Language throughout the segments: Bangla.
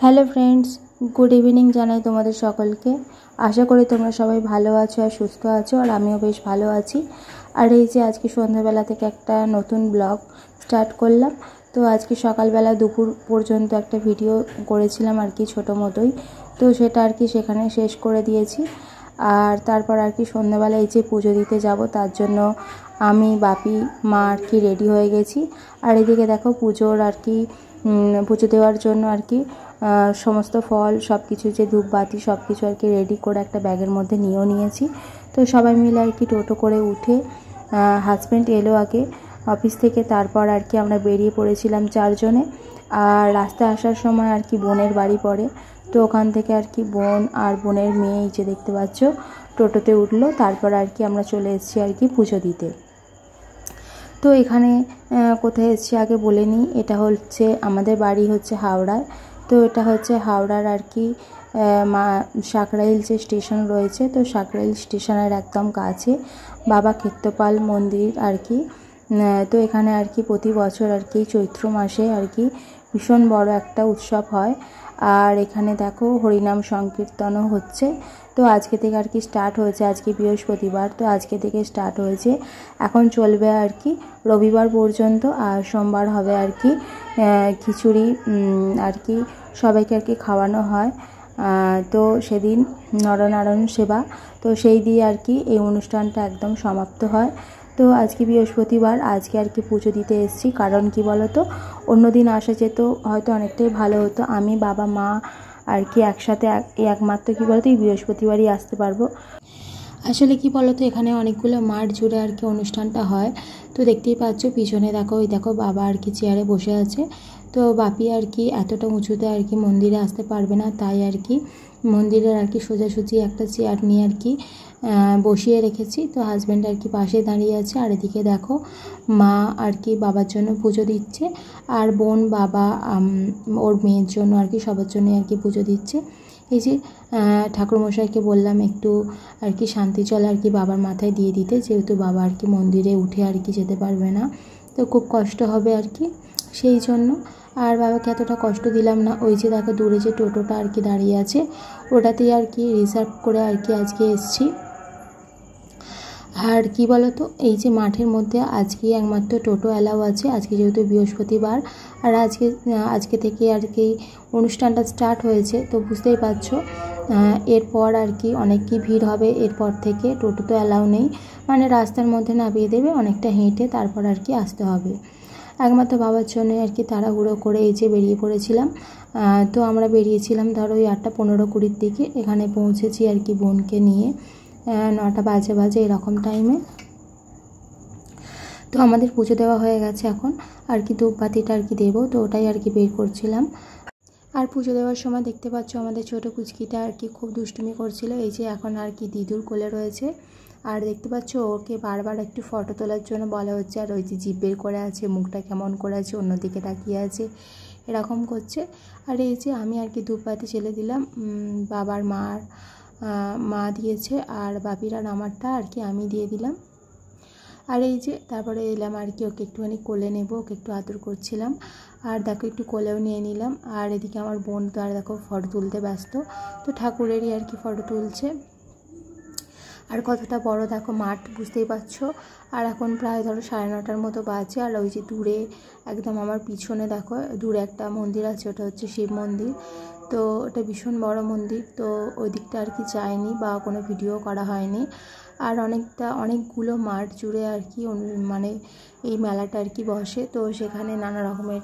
হ্যালো ফ্রেন্ডস, গুড ইভিনিং জানাই তোমাদের সকলকে। আশা করি তোমরা সবাই ভালো আছো আর সুস্থ আছো, আর আমিও বেশ ভালো আছি। আর এই যে আজকে সন্ধ্যাবেলা থেকে একটা নতুন ব্লগ স্টার্ট করলাম। তো আজকে সকালবেলা দুপুর পর্যন্ত একটা ভিডিও করেছিলাম আর কি, ছোটো মতোই। তো সেটা আর কি সেখানে শেষ করে দিয়েছি। আর তারপর আর কি সন্ধ্যাবেলা এই যে পুজো দিতে যাব, তার জন্য আমি বাপি মা আর কি রেডি হয়ে গেছি। আর এদিকে দেখো পুজোর আর কি পুজো দেওয়ার জন্য আর কি সমস্ত ফল সব কিছু, যে ধূপবাতি সব কিছু আর কি রেডি করে একটা ব্যাগের মধ্যে নিয়েও নিয়েছি। তো সবাই মিলে আর কি টোটো করে উঠে হাজব্যান্ড এলো আগে অফিস থেকে, তারপর আর কি আমরা বেরিয়ে পড়েছিলাম চারজনে। আর রাস্তায় আসার সময় আর কি বোনের বাড়ি পড়ে, তো ওখান থেকে আর কি বোন আর বোনের মেয়ে এই যে দেখতে পাচ্ছ টোটোতে উঠলো। তারপর আর কি আমরা চলে এসেছি আর কি পুজো দিতে। তো এখানে কোথায় এসেছি আগে বলে নিই, এটা হচ্ছে আমাদের বাড়ি হচ্ছে হাওড়ায়। তো এটা হচ্ছে হাওড়ার আর কি সাকরাইল যে স্টেশন রয়েছে, তো সাকরাইল স্টেশনের একদম কাছে বাবা ক্ষেত্রপাল মন্দির আর কি। তো এখানে আর কি প্রতি বছর আর কি চৈত্র মাসে আর কি ভীষণ বড় একটা উৎসব হয়। আর এখানে দেখো হরিনাম সংকীর্তনও হচ্ছে। তো আজকে থেকে আর কি স্টার্ট হয়েছে, আজকে বৃহস্পতিবার, তো আজকে থেকে স্টার্ট হয়েছে, এখন চলবে আর কি রবিবার পর্যন্ত। আর সোমবার হবে আর কি খিচুড়ি আর কি সবাইকে আর কি খাওয়ানো হয়। তো সেদিন নরনারায়ণ সেবা, তো সেই দিয়ে আর কি এই অনুষ্ঠানটা একদম সমাপ্ত হয়। তো আজকে বৃহস্পতিবার, আজকে আর কি পুজো দিতে এসেছি। কারণ কি বলো তো, অন্যদিন আসা যেত হয়তো অনেকটাই ভালো হতো, আমি বাবা মা আর কি একসাথে একমাত্র কি বলতো এই বৃহস্পতিবারই আসতে পারবো। আসলে কি বলতো, এখানে অনেকগুলো মাঠ জুড়ে আর কি অনুষ্ঠানটা হয়। তো দেখতেই পাচ্ছ পিছনে দেখো, ওই দেখো বাবা আর কি চেয়ারে বসে আছে। তো বাপি আর কি এতটা উঁচুতে আর কি মন্দিরে আসতে পারবে না, তাই আর কি মন্দিরের আর কি সোজাসুজি একটা চেয়ার নিয়ে আর কি বসিয়ে রেখেছি। তো হাজব্যান্ড আর কি পাশে দাঁড়িয়ে আছে। আর এদিকে দেখো মা আর কি বাবার জন্য পুজো দিচ্ছে, আর বোন বাবা ওর মেয়ের জন্য আর কি সবার জন্য আর কি পুজো দিচ্ছে। এই যে ঠাকুরমশাইকে বললাম একটু আর কি শান্তি জল আর কি বাবার মাথায় দিয়ে দিতে, যেহেতু বাবা আর কি মন্দিরে উঠে আর কি যেতে পারবে না, তো খুব কষ্ট হবে আর কি সেই জন্য। আর বাবাকে এতটা কষ্ট দিলাম না। ওই যে দেখো দূরে যে টোটোটা আর কি দাঁড়িয়ে আছে, ওটাতেই আর কি রিজার্ভ করে আর কি আজকে এসছি। আর কি বলতো, এই যে মাঠের মধ্যে আজকে একমাত্র টোটো অ্যালাউ আছে, আজকে যেহেতু বৃহস্পতিবার। আর আজকে থেকে আর কি অনুষ্ঠানটা স্টার্ট হয়েছে, তো বুঝতেই পারছো এরপর আর কি অনেক কি ভিড় হবে। এরপর থেকে টোটো তো অ্যালাউ নেই, মানে রাস্তার মধ্যে নামিয়ে দেবে, অনেকটা হেঁটে তারপর আর কি আসতে হবে। একমাত্র বাবার জন্য আর কি তাড়াহুড়ো করে এই যে বেরিয়ে পড়েছিলাম। তো আমরা বেরিয়েছিলাম ধরো ওই 8:15-20 দিকে, এখানে পৌঁছেছি আর কি বোনকে নিয়ে 9টা বাজে এরকম টাইমে। তো আমাদের পুজো দেওয়া হয়ে গেছে, এখন আর কি ধূপবাতিটা আর কি দেবো, তো ওটাই আর কি বের করছিলাম। আর পুজো দেওয়ার সময় দেখতে পাচ্ছ আমাদের ছোটো কুচকিটা আর কি খুব দুষ্টুমি করছিল। এই যে এখন আর কি দিদুর কোলে রয়েছে। আর দেখতে পাচ্ছ ওকে বারবার একটু ফটো তোলার জন্য বলা হচ্ছে, আর ওই যে জিভ বের করে আছে, মুখটা কেমন করে আছে, অন্যদিকে তাকিয়ে আছে, এরকম করছে। আর এই যে আমি আর কি ধূপবাতি ছেলে দিলাম, বাবার মা দিয়েছে, আর বাপির আর আমারটা আর কি আমি দিয়ে দিলাম। আর এই যে তারপরে এলাম আর কি ওকে একটুখানি কোলে নেব, ওকে একটু আদর করছিলাম। আর দেখো একটু কোলেও নিয়ে নিলাম। আর এদিকে আমার বোন তো আর দেখো ফটো তুলতে ব্যস্ত, তো ঠাকুরেরই আর কি ফটো তুলছে। আর কতটা বড় দেখো মাঠ, বুঝতেই পারছো। আর এখন প্রায় ধরো 9:30 মতো বাজে। আর ওই যে দূরে একদম আমার পিছনে দেখো দূরে একটা মন্দির আছে, ওটা হচ্ছে শিব মন্দির। তো ওটা ভীষণ বড় মন্দির, তো ওই দিকটা আর কি যায়নি বা কোনো ভিডিও করা হয়নি। আর অনেকগুলো মাঠ জুড়ে আর কি মানে এই মেলাটা আর কি বসে, তো সেখানে নানা রকমের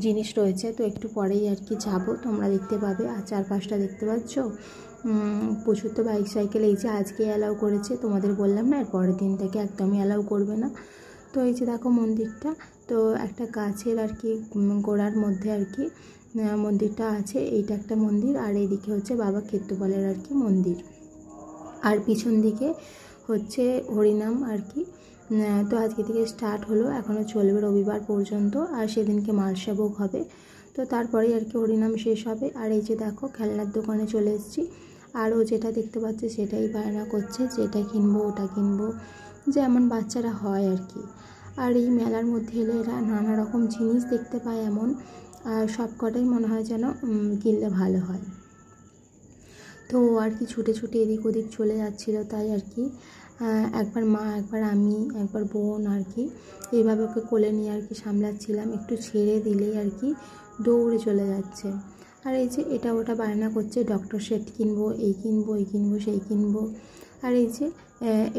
জিনিস রয়েছে। তো একটু পরেই আর কি যাবো, তোমরা দেখতে পাবে। আর চারপাশটা দেখতে পাচ্ছ প্রচুর তো বাইক সাইকেল এই যে আজকে অ্যালাউ করেছে, তোমাদের বললাম না এর পরের দিন থেকে একদমই অ্যালাউ করবে না। তো এই যে দেখো মন্দিরটা, তো একটা গাছের আর কি গোড়ার মধ্যে আর কি মন্দিরটা আছে, এইটা একটা মন্দির। আর এইদিকে হচ্ছে বাবা ক্ষেত্রপালের আর কি মন্দির, আর পিছন দিকে হচ্ছে হরিনাম আর কি। তো আজকে থেকে স্টার্ট হলো, এখনও চলবে রবিবার পর্যন্ত। আর সেদিনকে মালসাভোগ হবে, তো তারপরেই আর কি হরিনাম শেষ হবে। আর এই যে দেখো খেলনার দোকানে চলে এসেছি। আর ও যেটা দেখতে পাচ্ছে সেটাই বায়না করছে, যে এটা কিনবো ওটা কিনবো, যেমন বাচ্চারা হয় আর কি। আর এই মেলার মধ্যে এলে এরা নানা রকম জিনিস দেখতে পায় এমন। আর সব কটাই মনে হয় যেন কিনলে ভালো হয়। তো আর কি ছুটে ছুটে এদিক ওদিক চলে যাচ্ছিলো, তাই আর কি একবার মা, একবার আমি, একবার বোন আর কি এইভাবে ওকে কোলে নিয়ে আর কি সামলাচ্ছিলাম। একটু ছেড়ে দিলেই আর কি দৌড়ে চলে যাচ্ছে। আর এই যে এটা ওটা বায়না করছে, ডক্টর সেট কিনবো, এই কিনবো, এই কিনবো, সেই কিনবো। আর এই যে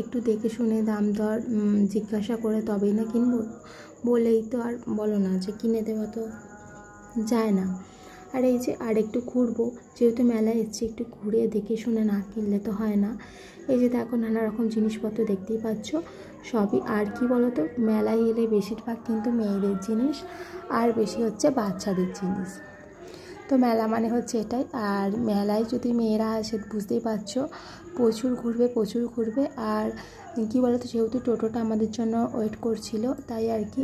একটু দেখে শুনে দাম দর জিজ্ঞাসা করে তবেই না কিনবো, বলেই তো আর বলো না যে কিনে দেওয়া তো যায় না। আর এই যে আর একটু ঘুরবো, যেহেতু মেলায় এসেছি একটু ঘুরে দেখে শুনে না কিনলে তো হয় না। এই যে দেখো নানা রকম জিনিসপত্র দেখতেই পাচ্ছ, সবই আর কি বলো তো, মেলায় এলে বেশিরভাগ কিন্তু মেয়েদের জিনিস আর বেশি হচ্ছে বাচ্চাদের জিনিস। তো মেলা মানে হচ্ছে এটাই। আর মেলায় যদি মেয়েরা আসে বুঝতেই পারছো প্রচুর ঘুরবে। আর কি বলো তো, যেহেতু টোটোটা আমাদের জন্য ওয়েট করছিল, তাই আর কি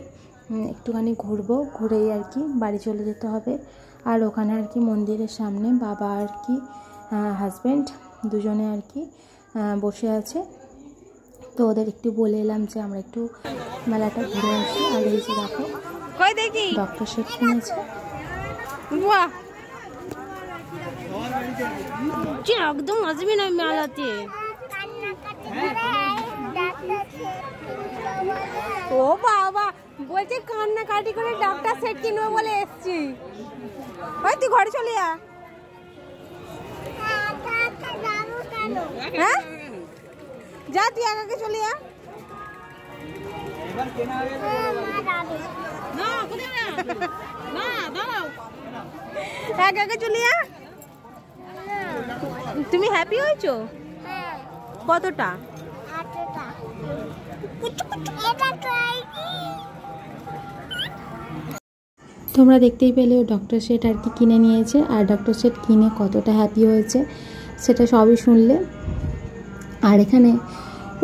একটুখানি ঘুরবো, ঘুরেই আর কি বাড়ি চলে যেতে হবে। আর ওখানে আর কি মন্দিরের সামনে বাবা আর কি হাজব্যান্ড দুজনে আর কি বসে আছে। তো ওদের একটু বলে এলাম যে আমরা একটু মেলাটা ঘুরে আসি। আর এই যে দেখো ডক্টর সেট কিনেছে। একদম আসবি না মেলাতে। ও বাবা বলছে কান্নাকাটি করে ডক্টর সেট কিনবো বলে এসছি। ভাই তুই ঘরে চলে যা। হ্যাঁ যা, তুই একাকে চলে যা। একাকে চলে যা। তুমি হ্যাপি হয়েছো? কতটা? তোমরা দেখতেই পেলে ডক্টর সেট আর কি কিনে নিয়েছে। আর ডক্টর সেট কিনে কতটা হ্যাপি হয়েছে সেটা সবই শুনলে। আর এখানে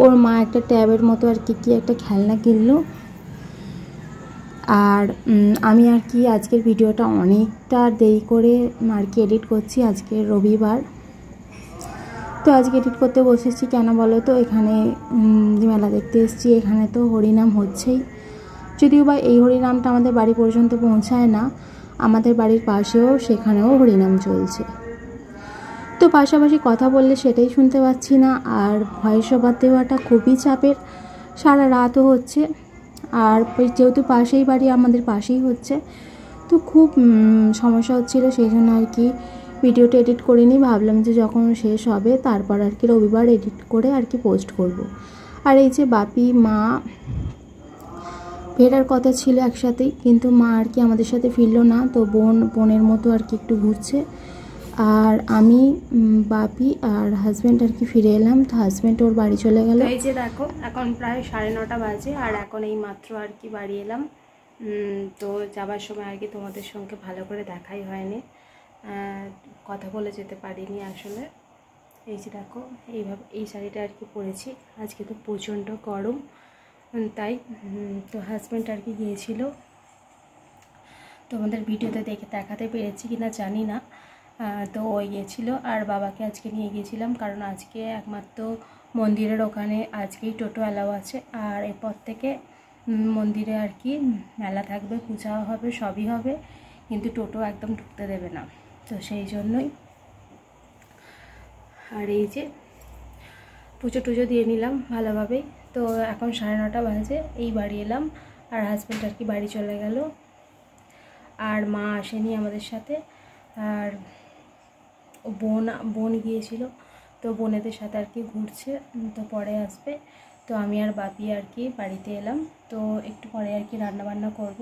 ওর মা একটা ট্যাবের মতো আর কি একটা খেলনা কিনলো। আর আমি আর কি আজকের ভিডিওটা অনেকটা দেরি করে আর কি এডিট করছি, আজকে রবিবার। তো আজকে এডিট করতে বসেছি কেন বলো তো, এখানে মেলা দেখতে এসেছি, এখানে তো হরিনাম হচ্ছেই। যদিও বা এই হরিনামটা আমাদের বাড়ি পর্যন্ত পৌঁছায় না, আমাদের বাড়ির পাশেও সেখানেও হরিনাম চলছে। তো পাশাপাশি কথা বললে সেটাই শুনতে পাচ্ছি না। আর ভয়েস ওভার দেওয়াটা খুবই চাপের, সারা রাতও হচ্ছে। আর যেহেতু পাশেই বাড়ি, আমাদের পাশেই হচ্ছে, তো খুব সমস্যা হচ্ছিল, সেই জন্য আর কি ভিডিওটা এডিট করিনি। ভাবলাম যে যখন শেষ হবে তারপর আর কি রবিবার এডিট করে আর কি পোস্ট করব। আর এই যে বাপি মা ফেরার কথা ছিল একসাথেই, কিন্তু মা আর কি আমাদের সাথে ফিরলো না। তো বোনের মতো আর কি একটু ঘুরছে। আর আমি বাপি আর হাজব্যান্ড আর কি ফিরে এলাম। তো হাজব্যান্ড ওর বাড়ি চলে গেল। এই যে দেখো এখন প্রায় 9:30 বাজে, আর এখন এই মাত্র আর কি বাড়ি এলাম। তো যাবার সময় আর কি তোমাদের সঙ্গে ভালো করে দেখাই হয়নি, কথা বলে যেতে পারিনি আসলে। এই যে দেখো এইভাবে এই শাড়িটা আর কি পরেছি, আজকে তো প্রচণ্ড গরম, তাই। তো হাজব্যান্ড আর কি গিয়েছিল, তোমাদের ভিডিওতে দেখাতে পেরেছি কিনা জানি না। তো ওই গিয়েছিলো, আর বাবাকে আজকে নিয়ে গিয়েছিলাম, কারণ আজকে একমাত্র মন্দিরের ওখানে আজকেই টোটো অ্যালাউ আছে। আর এরপর থেকে মন্দিরে আর কি মেলা থাকবে, পূজা হবে, সবই হবে, কিন্তু টোটো একদম ঢুকতে দেবে না। তো সেই জন্যই। আর এই যে পুজো টুজো দিয়ে নিলাম ভালোভাবেই। তো এখন 9:30 বাজে, এই বাড়ি এলাম। আর হাজব্যান্ড আর কি বাড়ি চলে গেল, আর মা আসেনি আমাদের সাথে। আর বোন গিয়েছিল, তো বোনেদের সাথে আর কি ঘুরছে, তো পরে আসবে। তো আমি আর বাপি আর কি বাড়িতে এলাম। তো একটু পরে আর কি রান্নাবান্না করব,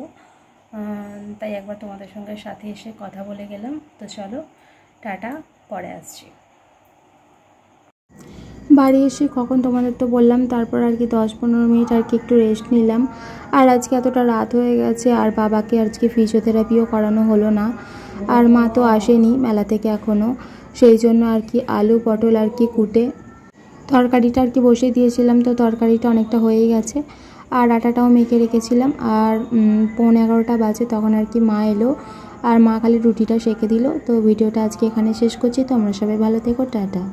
তাই একবার তোমাদের সঙ্গে সাথে এসে কথা বলে গেলাম। তো চলো টাটা, পরে আসছি। বাড়ি এসে কখন তোমাদের তো বললাম, তারপর আর কি 10-15 মিনিট আর কি একটু রেস্ট নিলাম। আর আজকে এতটা রাত হয়ে গেছে, আর বাবাকে আজকে ফিজিওথেরাপিও করানো হলো না। আর মা তো আসেনি মেলা থেকে এখনও, সেই জন্য আর কি আলু পটল আর কি কুটে তরকারিটা আর কি বসিয়ে দিয়েছিলাম। তো তরকারিটা অনেকটা হয়ে গেছে, আর আটাটাও মেখে রেখেছিলাম। আর 11:15 বাজে তখন আর কি মা এলো, আর মা খালি রুটিটা সেঁকে দিল। তো ভিডিওটা আজকে এখানে শেষ করছি, তোমরা সবাই ভালো থেকো, টাটা।